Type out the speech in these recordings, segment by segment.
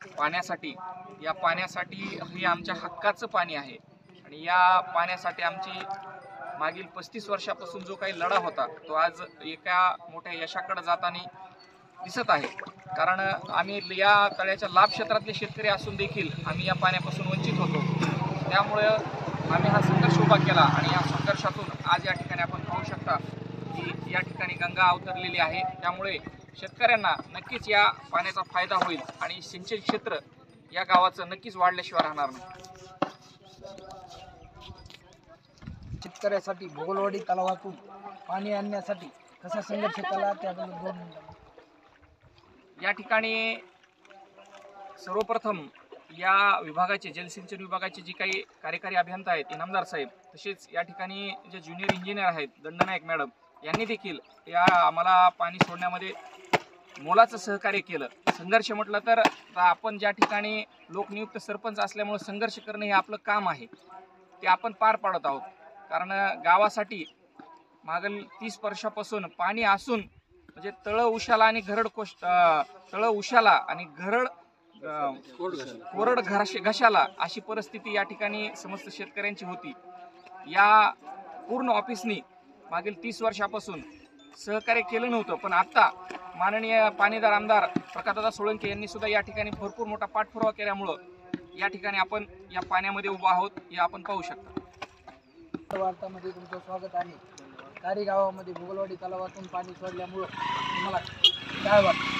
पाण्यासाठी, या पाण्यासाठी हे आमच्या हक्काचं पाणी आहे आणि या पाण्यासाठी आमची मागील 35 वर्षापासून जो काही लढा होता तो आज एका मोठ्या यशाकडे जाताना दिसत आहे। कारण आम्ही या तळ्याच्या लाभ क्षेत्रातले शेतकरी असून देखील आम्ही या पाण्यापासून वंचित होतो। त्यामुळे आम्ही हा संघर्ष उभा केला आणि या संघर्षातून आज या ठिकाणी आपण पाहू शकता की या ठिकाणी गंगा अवतरलेली आहे। त्यामुळे शेतकऱ्यांना नक्कीच या पाण्याचा फायदा होईल आणि सिंचन क्षेत्र या गावाचं नक्कीच वाढल्याशिवाय राहणार नाही। शेतकऱ्यासाठी भोगलवाडी तलावातून पाणी आणण्यासाठी कसा संघर्ष केला त्याबद्दल 2 मिनिटं। या ठिकाणी सर्वप्रथम या विभागाचे जलसिंचन विभागाचे जे काही कार्यकारी अभियंता आहेत इनामदार साहेब, तसेच या ठिकाणी जे ज्युनियर इंजिनियर आहेत दंडनायक मॅडम यांनी देखील या आम्हाला पाणी सोडण्यामध्ये मोलाचं सहकार्य केलं। संघर्ष म्हटलं तर आपण ज्या ठिकाणी लोकनियुक्त सरपंच असल्यामुळे संघर्ष करणे हे आपलं काम आहे, ते आपण पार पाडत आहोत। कारण गावासाठी मागील 30 वर्षापासून पाणी असून म्हणजे तळ उशाला आणि घरड तळ उशाला आणि घरड कोरड घशाला अशी परिस्थिती या ठिकाणी समस्त शेतकऱ्यांची होती। या पूर्ण ऑफिसनी मागील 30 वर्षापासून सहकार्य केलं नव्हतं, पण आता माननीय पाणीदार आमदार प्रकाशदादा सोळंके यांनी सुद्धा या ठिकाणी भरपूर मोठा पाठपुरावा केल्यामुळं या ठिकाणी आपण या पाण्यामध्ये उभा आहोत हे आपण पाहू शकता। वार्तामध्ये तुमचं स्वागत आहे। कारी गावामध्ये भोगलवाडी तलावातून पाणी सोडल्यामुळं तुम्हाला काय वाटतं?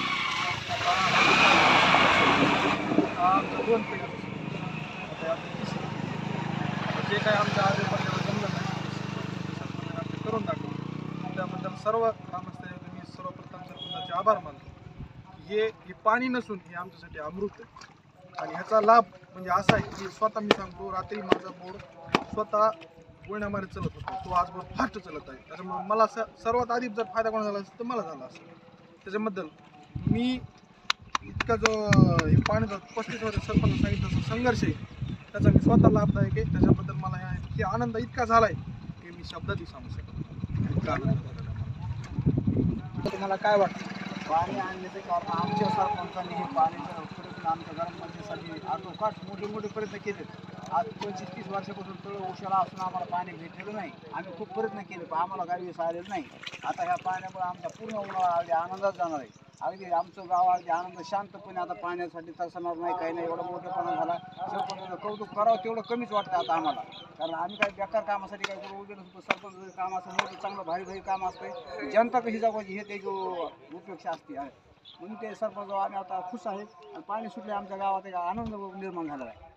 आमचं 2 पिढ्या जे काही आमच्या आजोबांना जमलं नाही आम्ही करून दाखवलं। त्याबद्दल सर्व ग्रामस्थांचे मी सर्वप्रथम सरपंचाचे आभार मानतो। हे पाणी नसून हे आमच्यासाठी अमृत आहे आणि ह्याचा लाभ म्हणजे असा आहे की स्वतः मी सांगतो, रात्री माझा बोर्ड स्वतः गुळण्यामारे चलत होता, तो आज बोर्ड फास्ट चलत आहे। त्याच्यामुळे मला सर्वात आधी जर फायदा कोणाला झाला असेल तर मला झाला असेल। त्याच्याबद्दल मी इतका जो पाण्याचा 35 वर्ष सरपंच सांगितलं तसं संघर्ष आहे त्याचा मी स्वतः लाभदायक आहे। त्याच्याबद्दल मला हे आनंद इतका झाला आहे की मी शब्दातही सांगू शकत नाही, इतका आनंद झाला मला। तुम्हाला काय वाटतं? पाणी आणण्याचे कारण आमच्या सरपंचांनी हे पाण्याच्या प्रयत्न आमच्या ग्रामपंचायतीसाठी आटोकाट मोठे प्रयत्न केले। आज 25-30 वर्षापासून तळ उशाला असून आम्हाला पाणी भेटलेलं नाही। आम्ही खूप प्रयत्न केले पण आम्हाला काही वेळेस आलेलं नाही। आता ह्या पाण्यामुळे आमचा पूर्ण उन्हाळा अगदी आनंदात जाणार आहे। अगदी आमचं गाव अगदी आनंद शांतपणे आता पाण्यासाठी तरसणार नाही, काही नाही। एवढा मोठेपणा झाला, सरपंचाचं कौतुक करावं तेवढं कमीच वाटतं आता आम्हाला। कारण आम्ही काही बेकार कामासाठी काही करू वगैरे नसतो। सरपंच काम असं मोठं चांगलं भारी काम असतं, जनता कशी जगायची हे त्याची उपेक्षा असते आहे। म्हणून ते सरपंच आम्ही आता खुश आहे आणि पाणी सुटले आमच्या गावात एक आनंद निर्माण झाला आहे।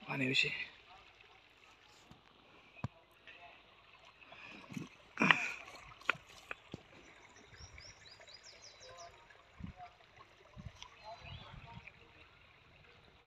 पाण्याविषयी